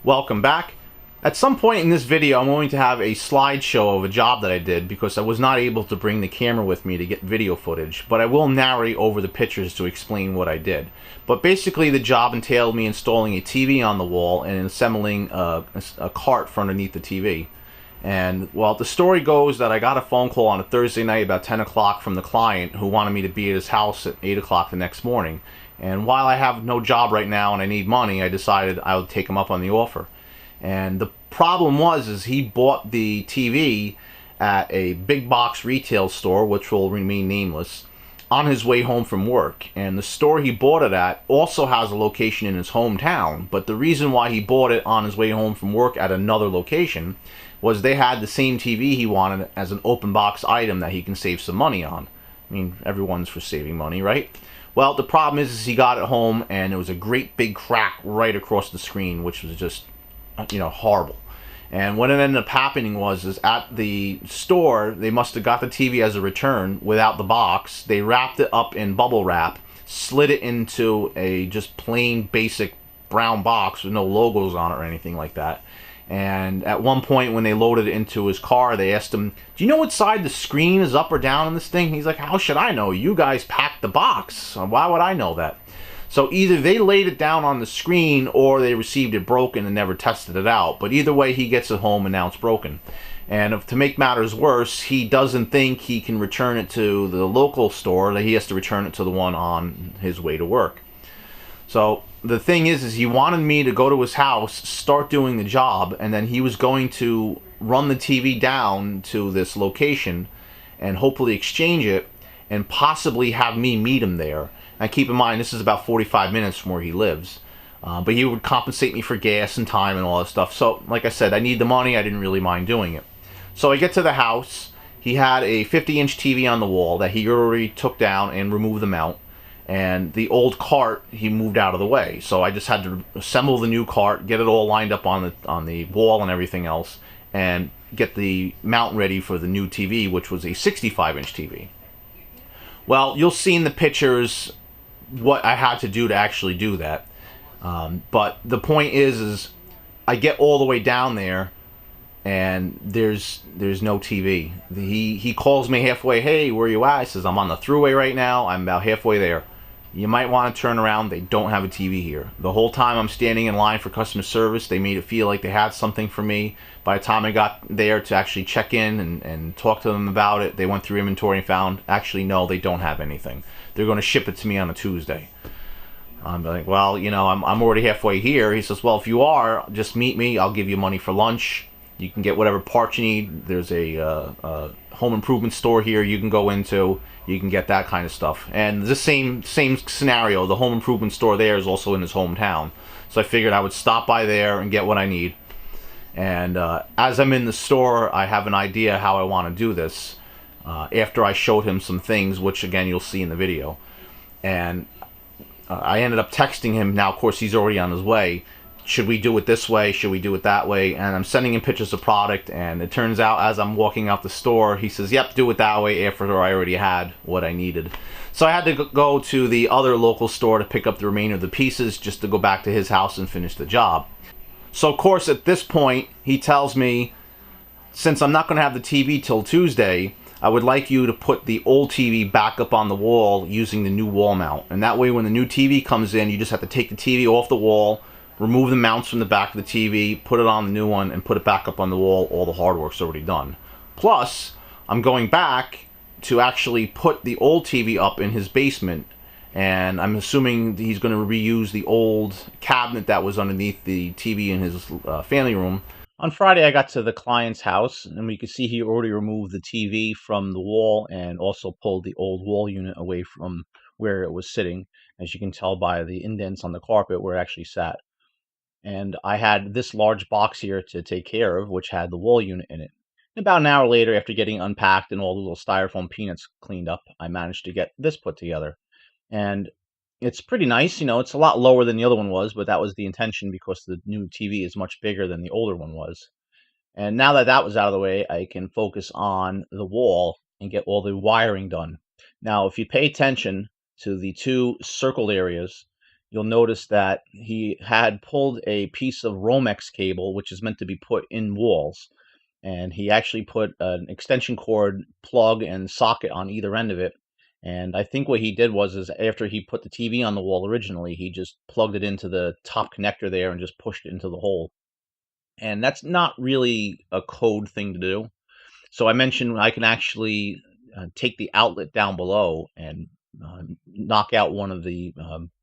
Welcome back. At some point in this video, I'm going to have a slideshow of a job that I did because I was not able to bring the camera with me to get video footage, but I will narrate over the pictures to explain what I did. But basically the job entailed me installing a TV on the wall and assembling a cart for underneath the TV. And well, the story goes that I got a phone call on a Thursday night about 10 o'clock from the client who wanted me to be at his house at 8 o'clock the next morning. And while I have no job right now and I need money, I decided I would take him up on the offer. And the problem is he bought the TV at a big box retail store, which will remain nameless, on his way home from work. And the store he bought it at also has a location in his hometown, but the reason why he bought it on his way home from work at another location was they had the same TV he wanted as an open box item that he can save some money on. I mean, everyone's for saving money, right? Well, the problem is he got it home and it was a great big crack right across the screen, which was just, horrible. And what it ended up happening is at the store, they must have got the TV as a return without the box. They wrapped it up in bubble wrap, slid it into a just plain basic brown box with no logos on it or anything like that. And at one point when they loaded it into his car, they asked him, do you know what side the screen is up or down on this thing? He's like, how should I know? You guys packed the box. Why would I know that? So either they laid it down on the screen or they received it broken and never tested it out. But either way, he gets it home and now it's broken. And to make matters worse, he doesn't think he can return it to the local store, that he has to return it to the one on his way to work. So the thing is he wanted me to go to his house, start doing the job, and then he was going to run the TV down to this location and hopefully exchange it and possibly have me meet him there. And keep in mind, this is about 45 minutes from where he lives. But he would compensate me for gas and time and all that stuff. So, like I said, I need the money. I didn't really mind doing it. So I get to the house. He had a 50-inch TV on the wall that he already took down and removed the mount. And the old cart he moved out of the way. So I just had to assemble the new cart, get it all lined up on the wall and everything else, and get the mount ready for the new TV, which was a 65-inch TV. Well, you'll see in the pictures what I had to do to actually do that. But the point is I get all the way down there and there's no TV. He calls me halfway, hey, where you at? I says, I'm on the thruway right now. I'm about halfway there. You might want to turn around. They don't have a TV here. The whole time I'm standing in line for customer service, they made it feel like they had something for me. By the time I got there to actually check in and talk to them about it, they went through inventory and found, actually, no, they don't have anything. They're going to ship it to me on a Tuesday. I'm like, well, I'm already halfway here. He says, well, if you are, just meet me. I'll give you money for lunch. You can get whatever parts you need. There's a home improvement store here you can go into. You can get that kind of stuff. And the same scenario, the home improvement store there is also in his hometown. So I figured I would stop by there and get what I need. And as I'm in the store, I have an idea how I want to do this. After I showed him some things, which again you'll see in the video. And I ended up texting him. Now, of course, he's already on his way. Should we do it this way? Should we do it that way? And I'm sending him pictures of product, and it turns out as I'm walking out the store, he says, yep, do it that way, after I already had what I needed. So I had to go to the other local store to pick up the remainder of the pieces just to go back to his house and finish the job. So, of course, at this point, he tells me, since I'm not going to have the TV till Tuesday, I would like you to put the old TV back up on the wall using the new wall mount. And that way when the new TV comes in, you just have to take the TV off the wall, remove the mounts from the back of the TV, put it on the new one, and put it back up on the wall. All the hard work's already done. Plus, I'm going back to actually put the old TV up in his basement, and I'm assuming he's going to reuse the old cabinet that was underneath the TV in his family room. On Friday, I got to the client's house, and we could see he already removed the TV from the wall and also pulled the old wall unit away from where it was sitting, as you can tell by the indents on the carpet where it actually sat. And I had this large box here to take care of, which had the wall unit in it. And about an hour later, after getting unpacked and all the little styrofoam peanuts cleaned up, I managed to get this put together. And it's pretty nice. It's a lot lower than the other one was, but that was the intention because the new TV is much bigger than the older one was. And now that that was out of the way, I can focus on the wall and get all the wiring done. Now, if you pay attention to the two circled areas, you'll notice that he had pulled a piece of Romex cable, which is meant to be put in walls. And he actually put an extension cord plug and socket on either end of it. And I think what he did was, is after he put the TV on the wall originally, he just plugged it into the top connector there and just pushed it into the hole. And that's not really a code thing to do. So I mentioned I can actually take the outlet down below and knock out one of the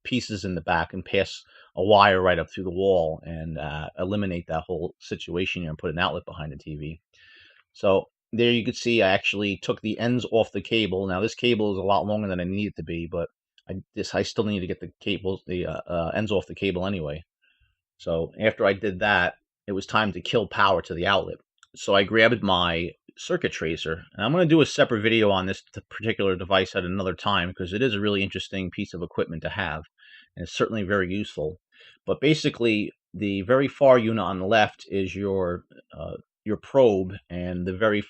pieces in the back and pass a wire right up through the wall and eliminate that whole situation here and put an outlet behind the TV. So there you can see I actually took the ends off the cable. Now this cable is a lot longer than I need it to be, but I still need to get the cables, the ends off the cable anyway. So after I did that, it was time to kill power to the outlet. So I grabbed my circuit tracer, and I'm going to do a separate video on this particular device at another time because it is a really interesting piece of equipment to have, and it's certainly very useful. But basically, the very far unit on the left is your probe, and the very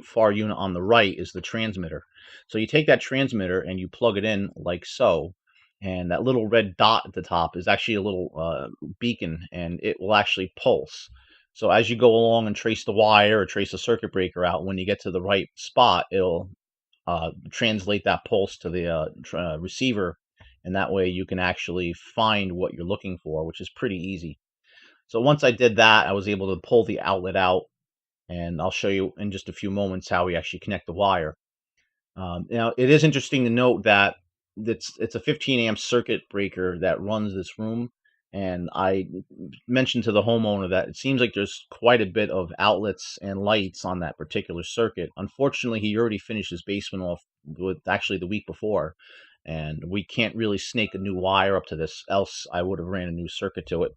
far unit on the right is the transmitter. So you take that transmitter and you plug it in like so, and that little red dot at the top is actually a little beacon, and it will actually pulse. So as you go along and trace the wire or trace the circuit breaker out, when you get to the right spot, it'll translate that pulse to the receiver, and that way you can actually find what you're looking for, which is pretty easy. So once I did that, I was able to pull the outlet out, and I'll show you in just a few moments how we actually connect the wire. Now, it is interesting to note that it's a 15 amp circuit breaker that runs this room, and I mentioned to the homeowner that it seems like there's quite a bit of outlets and lights on that particular circuit. Unfortunately, he already finished his basement off with actually the week before, and we can't really snake a new wire up to this, else I would have ran a new circuit to it.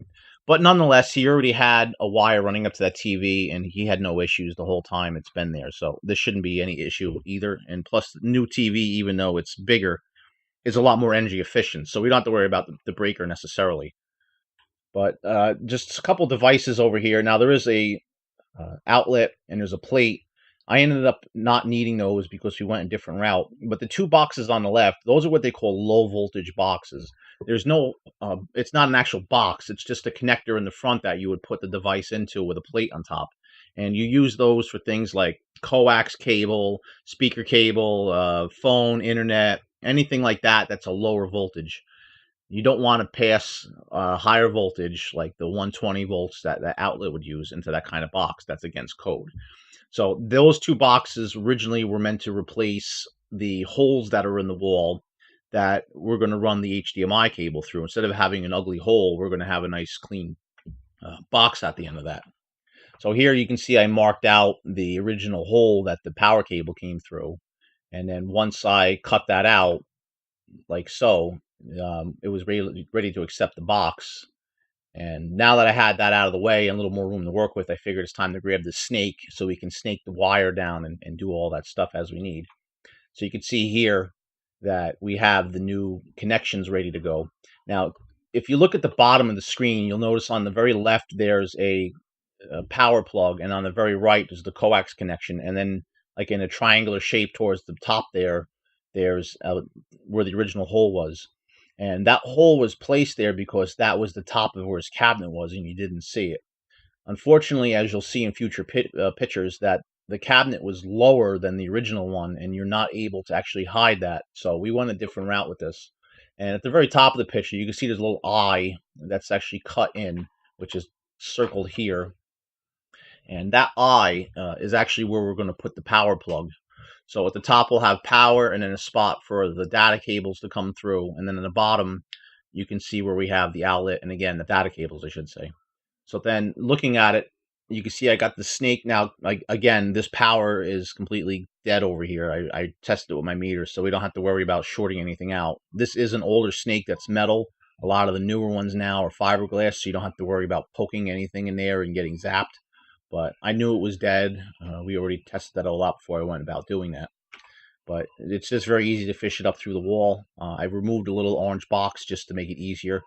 But nonetheless, he already had a wire running up to that TV, and he had no issues the whole time it's been there. So this shouldn't be any issue either. And plus, the new TV, even though it's bigger, is a lot more energy efficient. So we don't have to worry about the breaker necessarily. But just a couple devices over here. Now, there is a outlet and there's a plate. I ended up not needing those because we went a different route. But the two boxes on the left, those are what they call low voltage boxes. There's no, it's not an actual box. It's just a connector in the front that you would put the device into with a plate on top. And you use those for things like coax cable, speaker cable, phone, internet, anything like that that's a lower voltage. You don't want to pass higher voltage like the 120 volts that the outlet would use into that kind of box. That's against code. So those two boxes originally were meant to replace the holes that are in the wall that we're going to run the HDMI cable through. Instead of having an ugly hole, we're going to have a nice clean box at the end of that. So here you can see I marked out the original hole that the power cable came through. And then once I cut that out, like so, it was ready to accept the box. And now that I had that out of the way and a little more room to work with, I figured it's time to grab the snake so we can snake the wire down and do all that stuff as we need. So you can see here that we have the new connections ready to go. Now, if you look at the bottom of the screen, you'll notice on the very left there's a power plug, and on the very right is the coax connection. And then, like in a triangular shape towards the top there's where the original hole was. And that hole was placed there because that was the top of where his cabinet was, and you didn't see it. Unfortunately, as you'll see in future pictures, that the cabinet was lower than the original one, and you're not able to actually hide that. So we went a different route with this. And at the very top of the picture, you can see there's a little eye that's actually cut in, which is circled here. And that eye is actually where we're going to put the power plug. So at the top, we'll have power and then a spot for the data cables to come through. And then at the bottom, you can see where we have the outlet and, again, the data cables, I should say. So then looking at it, you can see I got the snake. Now, again, this power is completely dead over here. I tested it with my meter, so we don't have to worry about shorting anything out. This is an older snake that's metal. A lot of the newer ones now are fiberglass, so you don't have to worry about poking anything in there and getting zapped. But I knew it was dead. We already tested that all out before I went about doing that. But it's just very easy to fish it up through the wall. I removed a little orange box just to make it easier.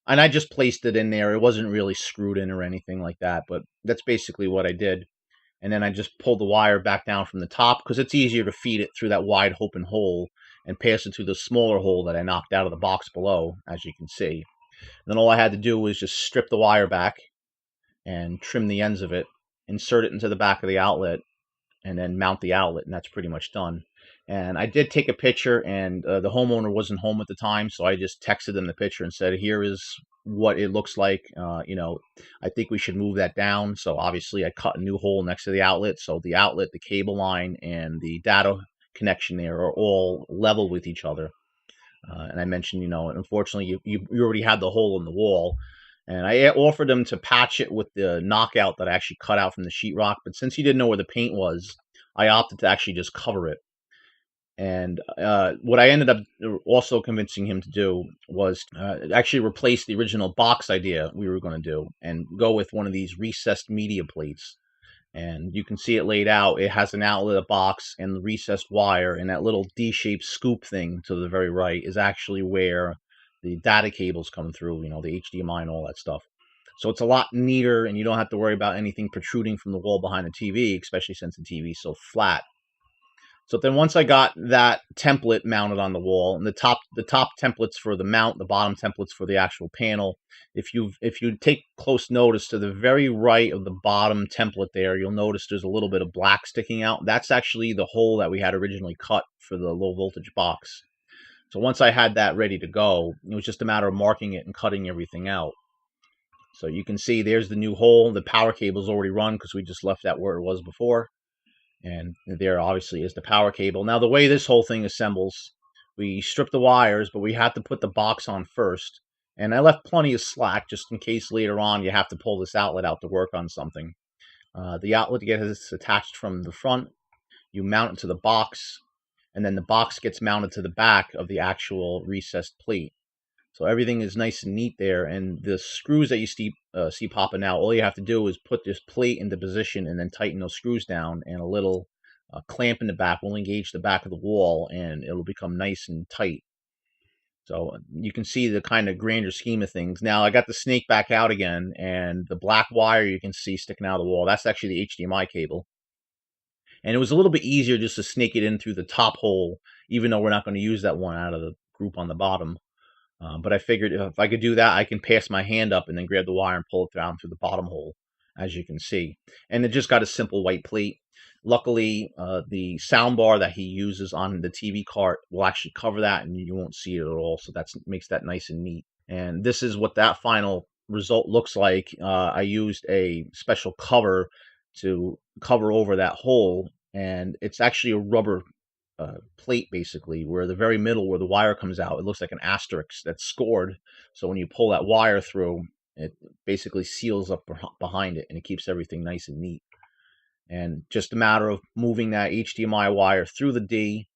And I just placed it in there. It wasn't really screwed in or anything like that. But that's basically what I did. And then I just pulled the wire back down from the top because it's easier to feed it through that wide open hole and pass it through the smaller hole that I knocked out of the box below, as you can see. Then all I had to do was just strip the wire back and trim the ends of it, insert it into the back of the outlet, and then mount the outlet, and that's pretty much done. And I did take a picture, and the homeowner wasn't home at the time, so I just texted them the picture and said, "Here is what it looks like. I think we should move that down." So obviously, I cut a new hole next to the outlet, so the outlet, the cable line, and the data connection there are all level with each other. And I mentioned, unfortunately, you already had the hole in the wall. And I offered him to patch it with the knockout that I actually cut out from the sheetrock. But since he didn't know where the paint was, I opted to actually just cover it. And what I ended up also convincing him to do was actually replace the original box idea we were going to do and go with one of these recessed media plates. And you can see it laid out. It has an outlet, a box, and the recessed wire, and that little D-shaped scoop thing to the very right is actually where the data cables come through, the HDMI and all that stuff. So it's a lot neater, and you don't have to worry about anything protruding from the wall behind the TV, especially since the TV is so flat. So then once I got that template mounted on the wall, and the top templates for the mount, the bottom templates for the actual panel, if you take close notice to the very right of the bottom template there, you'll notice there's a little bit of black sticking out. That's actually the hole that we had originally cut for the low voltage box. So once I had that ready to go, it was just a matter of marking it and cutting everything out. So you can see there's the new hole. The power cable's already run because we just left that where it was before. And there obviously is the power cable. Now the way this whole thing assembles, we strip the wires, but we have to put the box on first. And I left plenty of slack just in case later on you have to pull this outlet out to work on something. The outlet gets attached from the front. You mount it to the box, and then the box gets mounted to the back of the actual recessed plate. So everything is nice and neat there, and the screws that you see popping out, all you have to do is put this plate into position and then tighten those screws down, and a little clamp in the back will engage the back of the wall, and it'll become nice and tight. So you can see the kind of grander scheme of things. Now I got the snake back out again, and the black wire you can see sticking out of the wall, that's actually the HDMI cable. And it was a little bit easier just to snake it in through the top hole, even though we're not going to use that one out of the group on the bottom. But I figured if I could do that, I can pass my hand up and then grab the wire and pull it down through the bottom hole, as you can see. And it just got a simple white plate. Luckily, the sound bar that he uses on the TV cart will actually cover that, and you won't see it at all. So that makes that nice and neat. And this is what that final result looks like. I used a special cover to cover over that hole, and it's actually a rubber plate basically, where the very middle where the wire comes out, it looks like an asterisk that's scored. So when you pull that wire through, it basically seals up behind it, and it keeps everything nice and neat. And just a matter of moving that HDMI wire through the D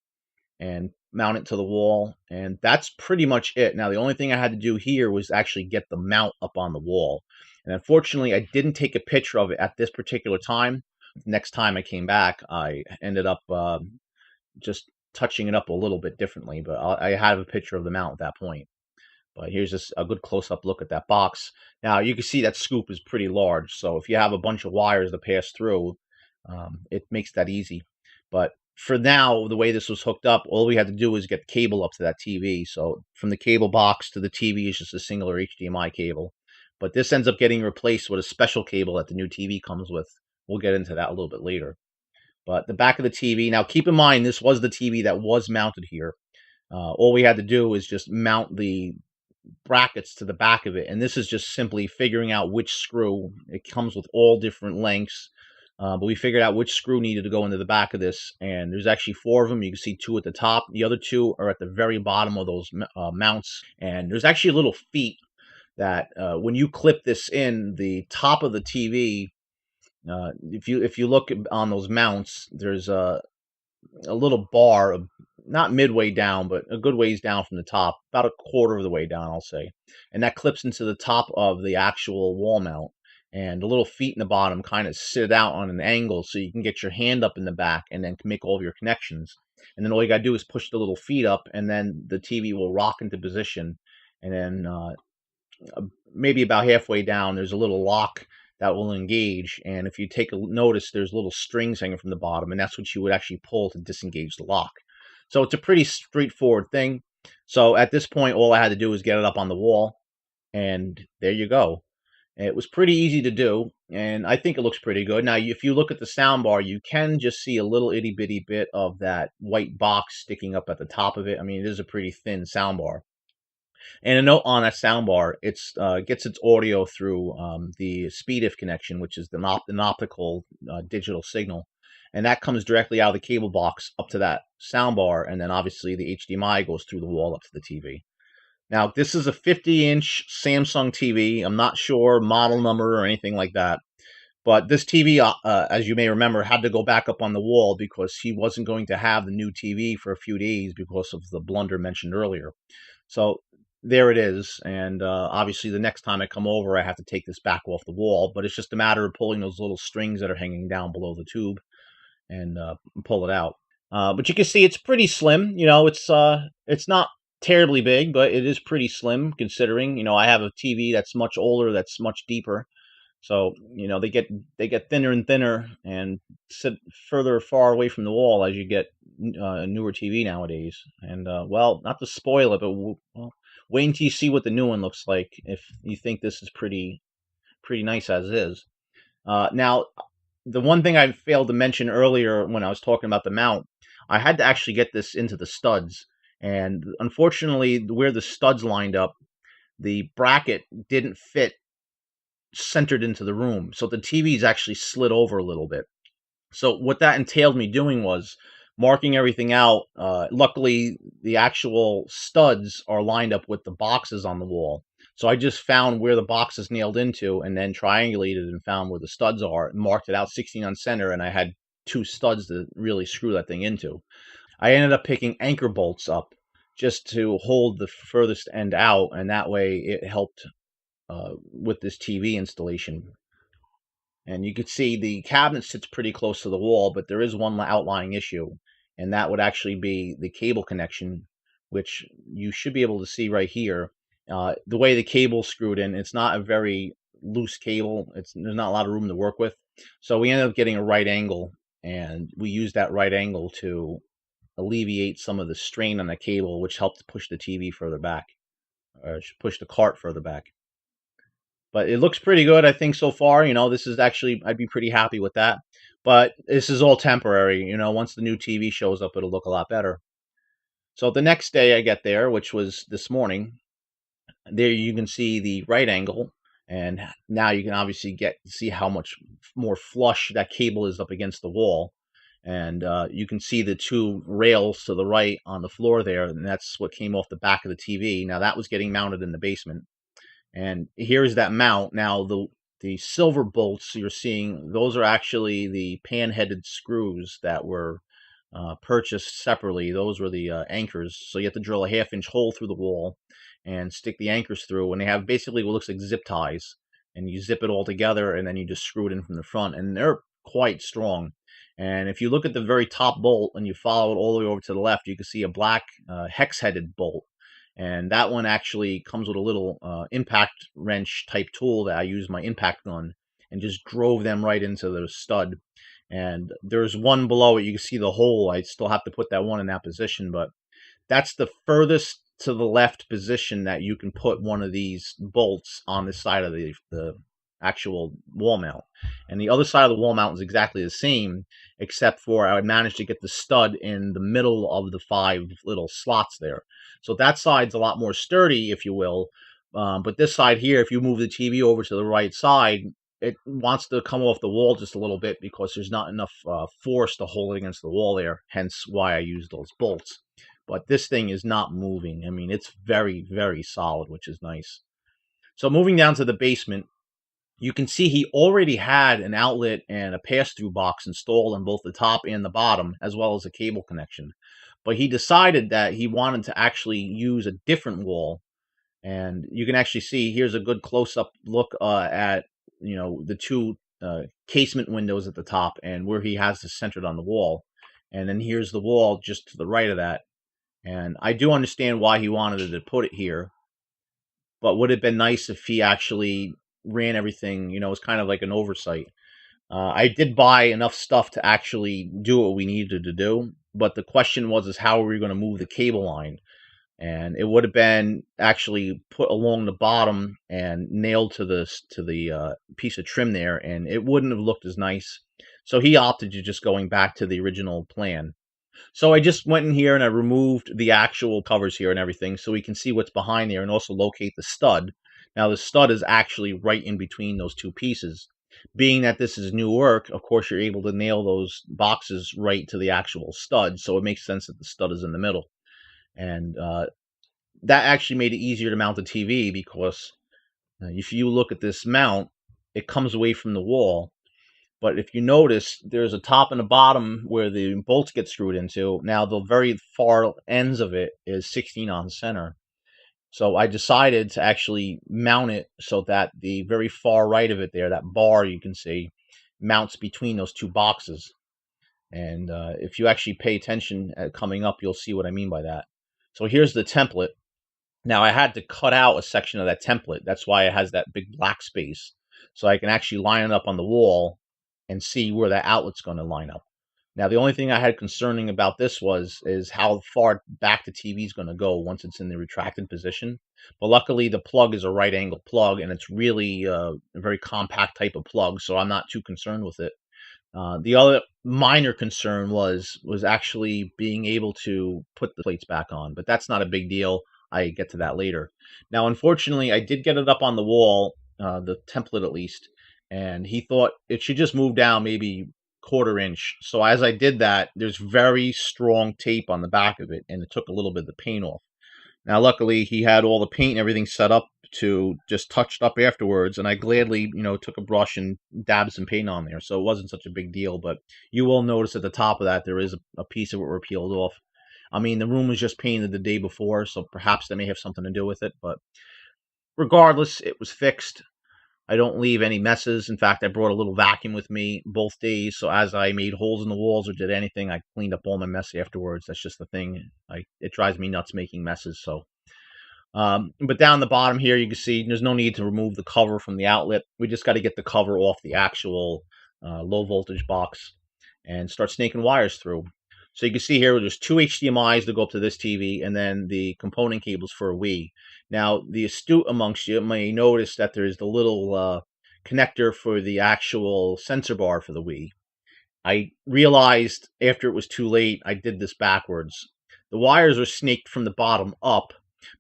and mount it to the wall, and that's pretty much it. Now the only thing I had to do here was actually get the mount up on the wall, and unfortunately I didn't take a picture of it at this particular time. Next time I came back, I ended up just touching it up a little bit differently, but I have a picture of the mount at that point. But here's just a good close-up look at that box. Now you can see that scoop is pretty large, so if you have a bunch of wires to pass through, it makes that easy. But for now, the way this was hooked up, all we had to do was get cable up to that TV. So from the cable box to the TV is just a singular HDMI cable. But this ends up getting replaced with a special cable that the new TV comes with. We'll get into that a little bit later. But the back of the TV, now keep in mind, this was the TV that was mounted here. All we had to do was just mount the brackets to the back of it. And this is just simply figuring out which screw. It comes with all different lengths. But we figured out which screw needed to go into the back of this. And there's actually 4 of them. You can see 2 at the top. The other 2 are at the very bottom of those mounts. And there's actually little feet that when you clip this in, the top of the TV, if you look on those mounts, there's a little bar, not midway down, but a good ways down from the top, about a quarter of the way down, I'll say. And that clips into the top of the actual wall mount. And the little feet in the bottom kind of sit out on an angle so you can get your hand up in the back and then make all of your connections. And then all you got to do is push the little feet up, and then the TV will rock into position. And then maybe about halfway down, there's a little lock that will engage. And if you take a notice, there's little strings hanging from the bottom, and that's what you would actually pull to disengage the lock. So it's a pretty straightforward thing. So at this point, all I had to do was get it up on the wall. and there you go. It was pretty easy to do, and I think it looks pretty good. Now, if you look at the soundbar, you can just see a little itty bitty bit of that white box sticking up at the top of it. I mean, it is a pretty thin soundbar. And a note on that soundbar, it's gets its audio through the SpeedIF connection, which is an optical digital signal, and that comes directly out of the cable box up to that soundbar, and then obviously the HDMI goes through the wall up to the TV. Now, this is a 50-inch Samsung TV. I'm not sure model number or anything like that, but this TV, as you may remember, had to go back up on the wall because he wasn't going to have the new TV for a few days because of the blunder mentioned earlier. So there it is, and obviously the next time I come over, I have to take this back off the wall, but it's just a matter of pulling those little strings that are hanging down below the tube and pull it out. But you can see it's pretty slim. You know, it's not terribly big, but it is pretty slim considering, you know, I have a TV that's much older, that's much deeper. So, you know, they get thinner and thinner and sit further far away from the wall as you get a newer TV nowadays. And well, not to spoil it, but well, wait until you see what the new one looks like if you think this is pretty nice as is. Now, the one thing I failed to mention earlier when I was talking about the mount, I had to actually get this into the studs. And unfortunately, where the studs lined up, the bracket didn't fit centered into the room. So the TV's actually slid over a little bit. So what that entailed me doing was marking everything out. Luckily, the actual studs are lined up with the boxes on the wall. So I just found where the box is nailed into and then triangulated and found where the studs are, and marked it out 16 on center, and I had two studs to really screw that thing into. I ended up picking anchor bolts up just to hold the furthest end out, and that way it helped with this TV installation. And you can see the cabinet sits pretty close to the wall, but there is one outlying issue, and that would actually be the cable connection, which you should be able to see right here. The way the cable's screwed in, it's not a very loose cable. There's not a lot of room to work with. So we ended up getting a right angle, and we used that right angle to alleviate some of the strain on the cable, which helped push the TV further back, or push the cart further back. But it looks pretty good, I think, so far. You know, this is actually, I'd be pretty happy with that. But this is all temporary. You know, once the new TV shows up, it'll look a lot better. So the next day I get there, which was this morning, there you can see the right angle. And now you can obviously see how much more flush that cable is up against the wall. And you can see the two rails to the right on the floor there. And that's what came off the back of the TV. Now that was getting mounted in the basement. And here's that mount. Now the silver bolts you're seeing, those are actually the pan-headed screws that were purchased separately. Those were the anchors. So you have to drill a half-inch hole through the wall and stick the anchors through. And they have basically what looks like zip ties. And you zip it all together, and then you just screw it in from the front. And they're quite strong. And if you look at the very top bolt and you follow it all the way over to the left, you can see a black hex-headed bolt. And that one actually comes with a little impact wrench type tool that I use my impact gun and just drove them right into the stud. And there's one below it. You can see the hole. I still have to put that one in that position, but that's the furthest to the left position that you can put one of these bolts on this side of the actual wall mount. And the other side of the wall mount is exactly the same, except for I would manage to get the stud in the middle of the 5 little slots there. So that side's a lot more sturdy, if you will. But this side here, if you move the TV over to the right side, it wants to come off the wall just a little bit because there's not enough force to hold it against the wall there, hence why I use those bolts. But this thing is not moving. I mean, it's very, very solid, which is nice. So moving down to the basement, you can see he already had an outlet and a pass-through box installed on both the top and the bottom, as well as a cable connection. But he decided that he wanted to actually use a different wall. And you can actually see, here's a good close-up look at, you know, the two casement windows at the top and where he has this centered on the wall. And then here's the wall just to the right of that. And I do understand why he wanted to put it here, but would have been nice if he actually ran everything, you know, it was kind of like an oversight. I did buy enough stuff to actually do what we needed to do, but the question was, is how are we going to move the cable line? and it would have been actually put along the bottom and nailed to the piece of trim there, and it wouldn't have looked as nice. So he opted to just going back to the original plan. So I just went in here and I removed the actual covers here and everything so we can see what's behind there and also locate the stud. Now the stud is actually right in between those two pieces. Being that this is new work, of course you're able to nail those boxes right to the actual stud, so it makes sense that the stud is in the middle. And that actually made it easier to mount the TV because if you look at this mount, it comes away from the wall. But if you notice, there's a top and a bottom where the bolts get screwed into. Now, the very far ends of it is 16 on center. So I decided to actually mount it so that the very far right of it there, that bar you can see, mounts between those two boxes. And if you actually pay attention coming up, you'll see what I mean by that. So here's the template. Now I had to cut out a section of that template. That's why it has that big black space. So I can actually line it up on the wall and see where that outlet's going to line up. Now the only thing I had concerning about this is how far back the TV is going to go once it's in the retracted position. But luckily the plug is a right angle plug and it's really a very compact type of plug, so I'm not too concerned with it. The other minor concern was actually being able to put the plates back on, but that's not a big deal. I get to that later. Now, unfortunately, I did get it up on the wall, the template at least, and he thought it should just move down maybe quarter inch. So as I did that, there's very strong tape on the back of it, and it took a little bit of the paint off. Now, luckily, he had all the paint and everything set up to just touched up afterwards, and I gladly, took a brush and dabbed some paint on there, so it wasn't such a big deal. But you will notice at the top of that there is a piece of it were peeled off. I mean, the room was just painted the day before, so perhaps that may have something to do with it. But regardless, it was fixed. I don't leave any messes. In fact, I brought a little vacuum with me both days, so as I made holes in the walls or did anything, I cleaned up all my mess afterwards. That's just the thing. It drives me nuts making messes. So, but down the bottom here, you can see there's no need to remove the cover from the outlet. We just got to get the cover off the actual low voltage box and start snaking wires through. So you can see here, there's two HDMIs to go up to this TV, and then the component cables for a Wii. Now, the astute amongst you may notice that there's the little connector for the actual sensor bar for the Wii. I realized after it was too late, I did this backwards. The wires are snaked from the bottom up,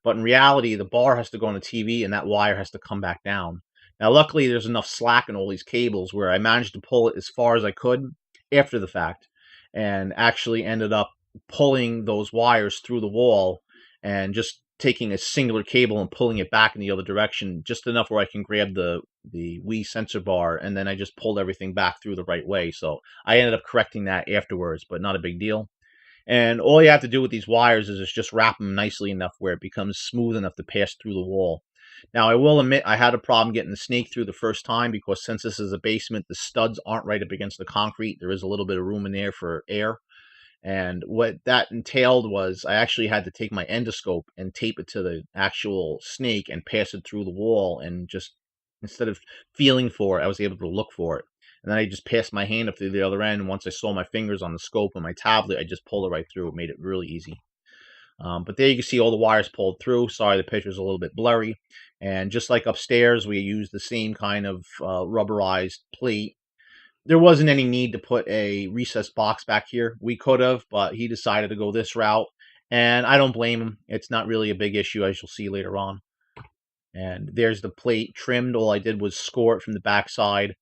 but in reality, the bar has to go on the TV, and that wire has to come back down. Now, luckily, there's enough slack in all these cables where I managed to pull it as far as I could after the fact, and actually ended up pulling those wires through the wall and just taking a singular cable and pulling it back in the other direction, just enough where I can grab the Wii sensor bar, and then I just pulled everything back through the right way. So I ended up correcting that afterwards, but not a big deal. And all you have to do with these wires is just wrap them nicely enough where it becomes smooth enough to pass through the wall. Now, I will admit I had a problem getting the snake through the first time because since this is a basement, the studs aren't right up against the concrete. There is a little bit of room in there for air. And what that entailed was I actually had to take my endoscope and tape it to the actual snake and pass it through the wall. And just instead of feeling for it, I was able to look for it. And then I just passed my hand up through the other end. And once I saw my fingers on the scope on my tablet, I just pulled it right through. It made it really easy. But there you can see all the wires pulled through. Sorry, the picture's a little bit blurry. And just like upstairs, we used the same kind of rubberized plate. There wasn't any need to put a recessed box back here. We could have, but he decided to go this route. And I don't blame him. It's not really a big issue, as you'll see later on. And there's the plate trimmed. All I did was score it from the backside.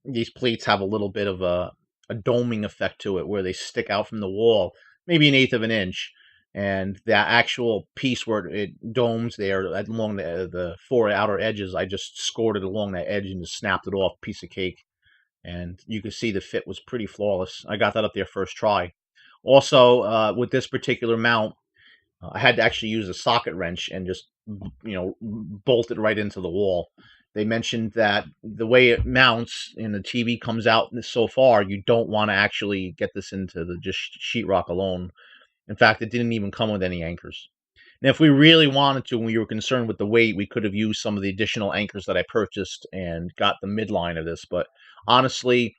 These plates have a little bit of a doming effect to it where they stick out from the wall, maybe an eighth of an inch. And that actual piece where it domes there along the four outer edges, I just scored it along that edge and just snapped it off, piece of cake. And you can see the fit was pretty flawless. I got that up there first try. Also, with this particular mount, I had to actually use a socket wrench and just, bolt it right into the wall. They mentioned that the way it mounts and the TV comes out so far, you don't want to actually get this into the just sheetrock alone. In fact, it didn't even come with any anchors. Now, if we really wanted to, and we were concerned with the weight, we could have used some of the additional anchors that I purchased and got the midline of this. But honestly,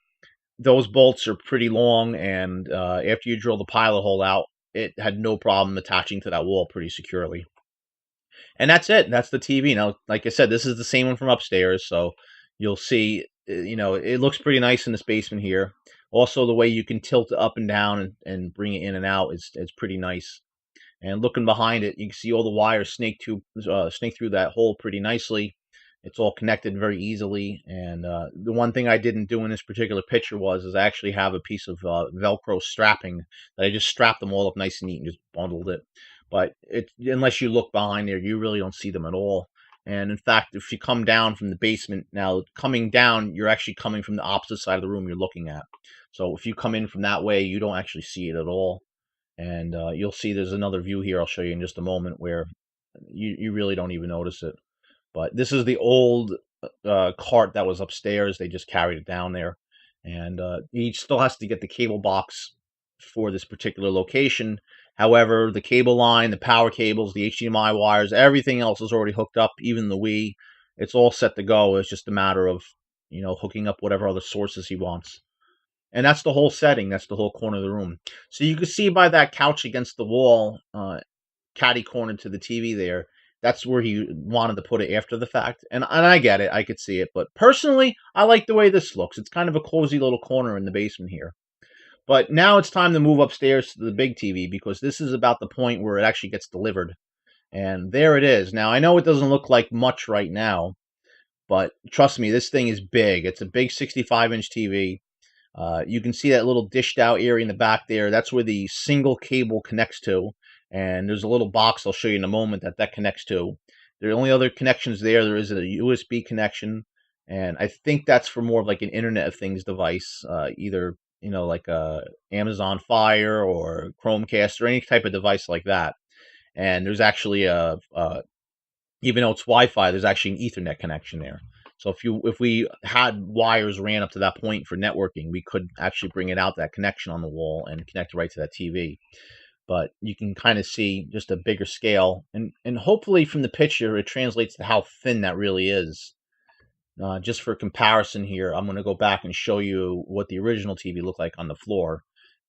those bolts are pretty long, and after you drill the pilot hole out, it had no problem attaching to that wall pretty securely. And that's it. That's the TV. Now, like I said, this is the same one from upstairs, so you'll see, it looks pretty nice in this basement here. Also, the way you can tilt it up and down and bring it in and out is pretty nice. And looking behind it, you can see all the wires snake through that hole pretty nicely. It's all connected very easily. And the one thing I didn't do in this particular picture is I actually have a piece of Velcro strapping that I just strapped them all up nice and neat and just bundled it. But unless you look behind there, you really don't see them at all. And in fact, if you come down from the basement, now coming down, you're actually coming from the opposite side of the room you're looking at. So if you come in from that way, you don't actually see it at all. And you'll see there's another view here I'll show you in just a moment where you really don't even notice it. But this is the old cart that was upstairs. They just carried it down there. And he still has to get the cable box for this particular location. However, the cable line, the power cables, the HDMI wires, everything else is already hooked up, even the Wii. It's all set to go. It's just a matter of, hooking up whatever other sources he wants. And that's the whole setting. That's the whole corner of the room. So you can see by that couch against the wall, catty corner to the TV there, that's where he wanted to put it after the fact. And I get it. I could see it. But personally, I like the way this looks. It's kind of a cozy little corner in the basement here. But now it's time to move upstairs to the big TV because this is about the point where it actually gets delivered. And there it is. Now, I know it doesn't look like much right now, but trust me, this thing is big. It's a big 65-inch TV. You can see that little dished out area in the back there. That's where the single cable connects to. And there's a little box I'll show you in a moment that connects to. The only other connections there is a USB connection. And I think that's for more of like an Internet of Things device, either, like a Amazon Fire or Chromecast or any type of device like that. And there's actually even though it's Wi-Fi, there's actually an Ethernet connection there. So if we had wires ran up to that point for networking, we could actually bring it out that connection on the wall and connect right to that TV. But you can kind of see just a bigger scale, and hopefully from the picture it translates to how thin that really is. Just for comparison here, I'm going to go back and show you what the original TV looked like on the floor,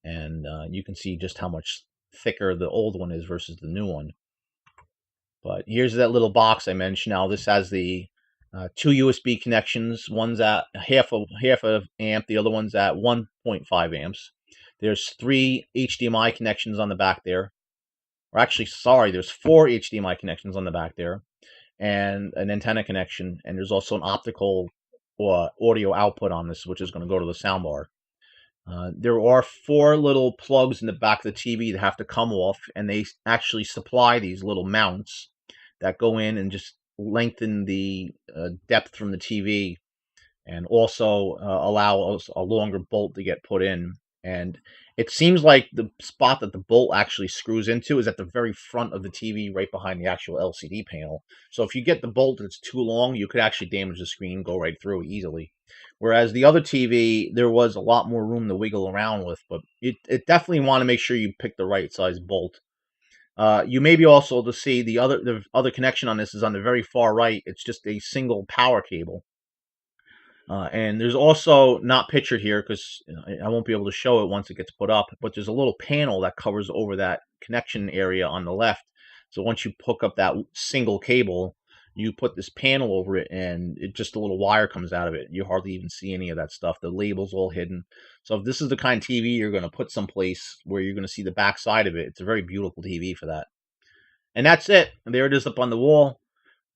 and you can see just how much thicker the old one is versus the new one. But here's that little box I mentioned. Now this has the two USB connections. One's at half a amp, the other one's at 1.5 amps. There's 3 HDMI connections on the back there. Or actually, sorry, there's 4 HDMI connections on the back there, and an antenna connection. And there's also an optical audio output on this, which is going to go to the soundbar. There are 4 little plugs in the back of the TV that have to come off, and they actually supply these little mounts that go in and just lengthen the depth from the TV, and also allow us a longer bolt to get put in. And it seems like the spot that the bolt actually screws into is at the very front of the TV, right behind the actual LCD panel. So if you get the bolt that's too long, you could actually damage the screen, go right through easily. Whereas the other TV, there was a lot more room to wiggle around with, but it definitely want to make sure you pick the right size bolt. You may be also to see the other connection on this is on the very far right. It's just a single power cable. And there's also, not pictured here because I won't be able to show it once it gets put up, but there's a little panel that covers over that connection area on the left. So once you hook up that single cable, you put this panel over it, and just a little wire comes out of it. You hardly even see any of that stuff. The label's all hidden. So if this is the kind of TV you're going to put someplace where you're going to see the back side of it, it's a very beautiful TV for that. And that's it. There it is up on the wall.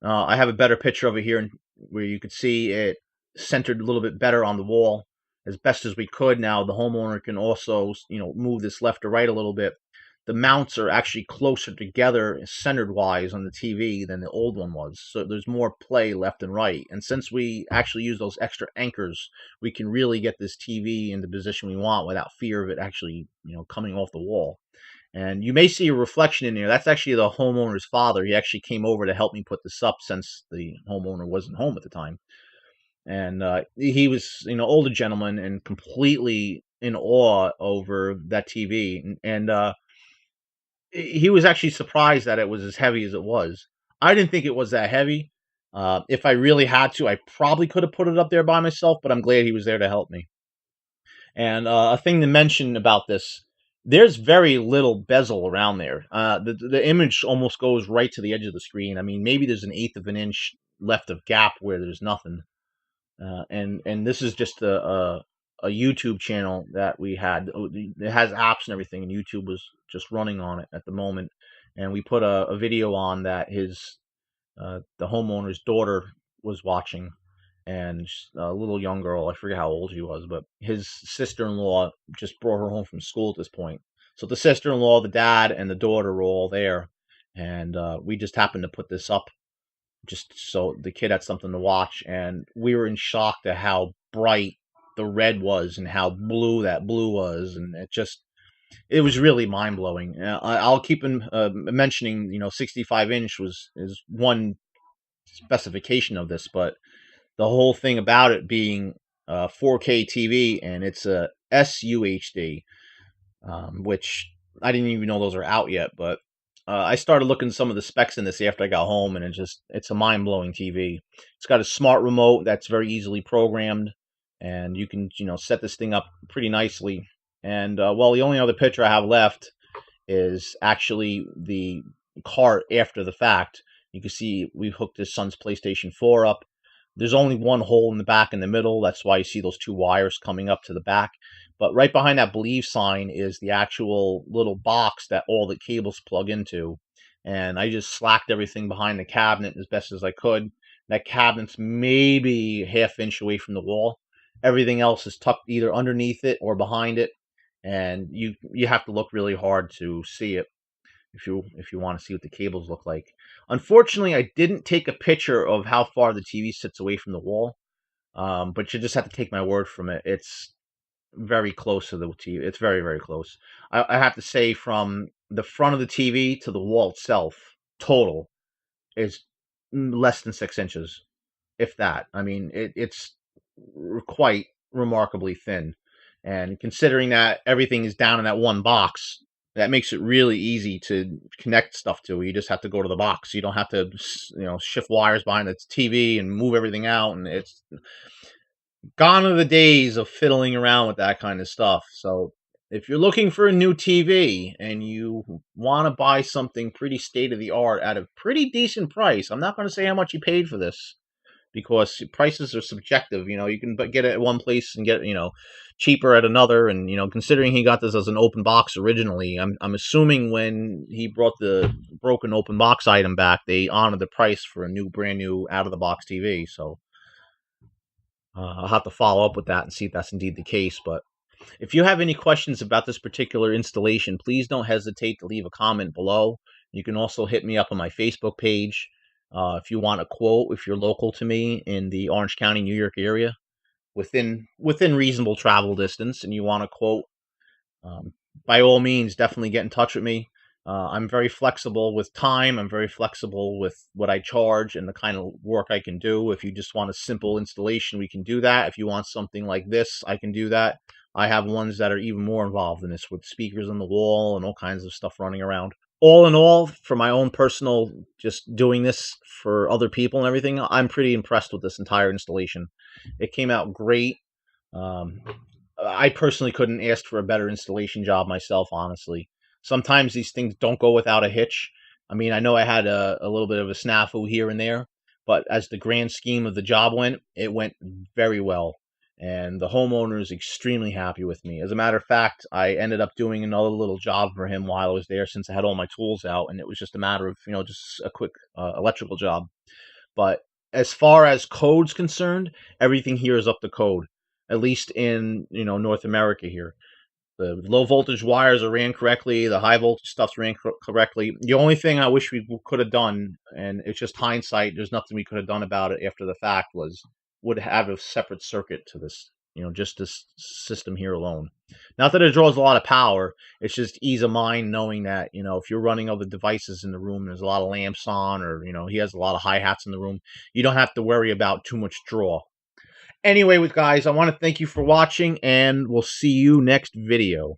I have a better picture of it here where you could see it centered a little bit better on the wall as best as we could. Now the homeowner can also, move this left or right a little bit. The mounts are actually closer together centered wise on the TV than the old one was. So there's more play left and right. And since we actually use those extra anchors, we can really get this TV in the position we want without fear of it actually, coming off the wall. And you may see a reflection in there. That's actually the homeowner's father. He actually came over to help me put this up since the homeowner wasn't home at the time. And he was, older gentleman and completely in awe over that TV. And he was actually surprised that it was as heavy as it was. I didn't think it was that heavy. If I really had to, I probably could have put it up there by myself, but I'm glad he was there to help me. And a thing to mention about this, there's very little bezel around there. The image almost goes right to the edge of the screen. I mean, maybe there's an eighth of an inch left of gap where there's nothing. And this is just a YouTube channel that we had. It has apps and everything, and YouTube was just running on it at the moment. And we put a video on that the homeowner's daughter was watching, and a little young girl, I forget how old she was, but his sister-in-law just brought her home from school at this point. So the sister-in-law, the dad, and the daughter were all there, and we just happened to put this up just so the kid had something to watch, and we were in shock at how bright the red was and how blue that blue was, and it was really mind blowing. I'll keep mentioning, 65-inch is one specification of this, but the whole thing about it being 4K TV, and it's a SUHD, which I didn't even know those are out yet, but I started looking at some of the specs in this after I got home, and it's a mind-blowing TV. It's got a smart remote that's very easily programmed, and you can, set this thing up pretty nicely. And well, the only other picture I have left is actually the cart after the fact. You can see we've hooked his son's PlayStation 4 up. There's only one hole in the back in the middle. That's why you see those two wires coming up to the back. But right behind that believe sign is the actual little box that all the cables plug into. And I just slacked everything behind the cabinet as best as I could. That cabinet's maybe half-inch away from the wall. Everything else is tucked either underneath it or behind it. And you have to look really hard to see it if you want to see what the cables look like. Unfortunately, I didn't take a picture of how far the TV sits away from the wall, but you just have to take my word from it. It's very close to the TV. It's very, very close. I have to say, from the front of the TV to the wall itself, total is less than 6 inches, if that. I mean, it's quite remarkably thin. And considering that everything is down in that one box, that makes it really easy to connect stuff to. You just have to go to the box. You don't have to, shift wires behind the TV and move everything out. And it's gone are the days of fiddling around with that kind of stuff. So if you're looking for a new TV and you want to buy something pretty state of the art at a pretty decent price, I'm not going to say how much you paid for this, because prices are subjective. You can get it at one place and get, cheaper at another. And, considering he got this as an open box originally, I'm assuming when he brought the broken open box item back, they honored the price for a brand new out of the box TV. So I'll have to follow up with that and see if that's indeed the case. But if you have any questions about this particular installation, please don't hesitate to leave a comment below. You can also hit me up on my Facebook page. If you want a quote, if you're local to me in the Orange County, New York area, within reasonable travel distance, and you want a quote, by all means, definitely get in touch with me. I'm very flexible with time. I'm very flexible with what I charge and the kind of work I can do. If you just want a simple installation, we can do that. If you want something like this, I can do that. I have ones that are even more involved in this, with speakers on the wall and all kinds of stuff running around. All in all, for my own personal, just doing this for other people and everything, I'm pretty impressed with this entire installation. It came out great. I personally couldn't ask for a better installation job myself, honestly. Sometimes these things don't go without a hitch. I mean, I know I had a little bit of a snafu here and there, but as the grand scheme of the job went, it went very well. And the homeowner is extremely happy with me. As a matter of fact, I ended up doing another little job for him while I was there, since I had all my tools out, and it was just a matter of, just a quick electrical job. But as far as code's concerned, everything here is up to code, at least in, North America here. The low voltage wires are ran correctly. The high voltage stuff's ran correctly. The only thing I wish we could have done, and it's just hindsight, there's nothing we could have done about it after the fact, would have a separate circuit to this, just this system here alone. Not that it draws a lot of power. It's just ease of mind knowing that, if you're running other devices in the room, there's a lot of lamps on, or, he has a lot of hi-hats in the room, you don't have to worry about too much draw. Anyway, guys, I want to thank you for watching, and we'll see you next video.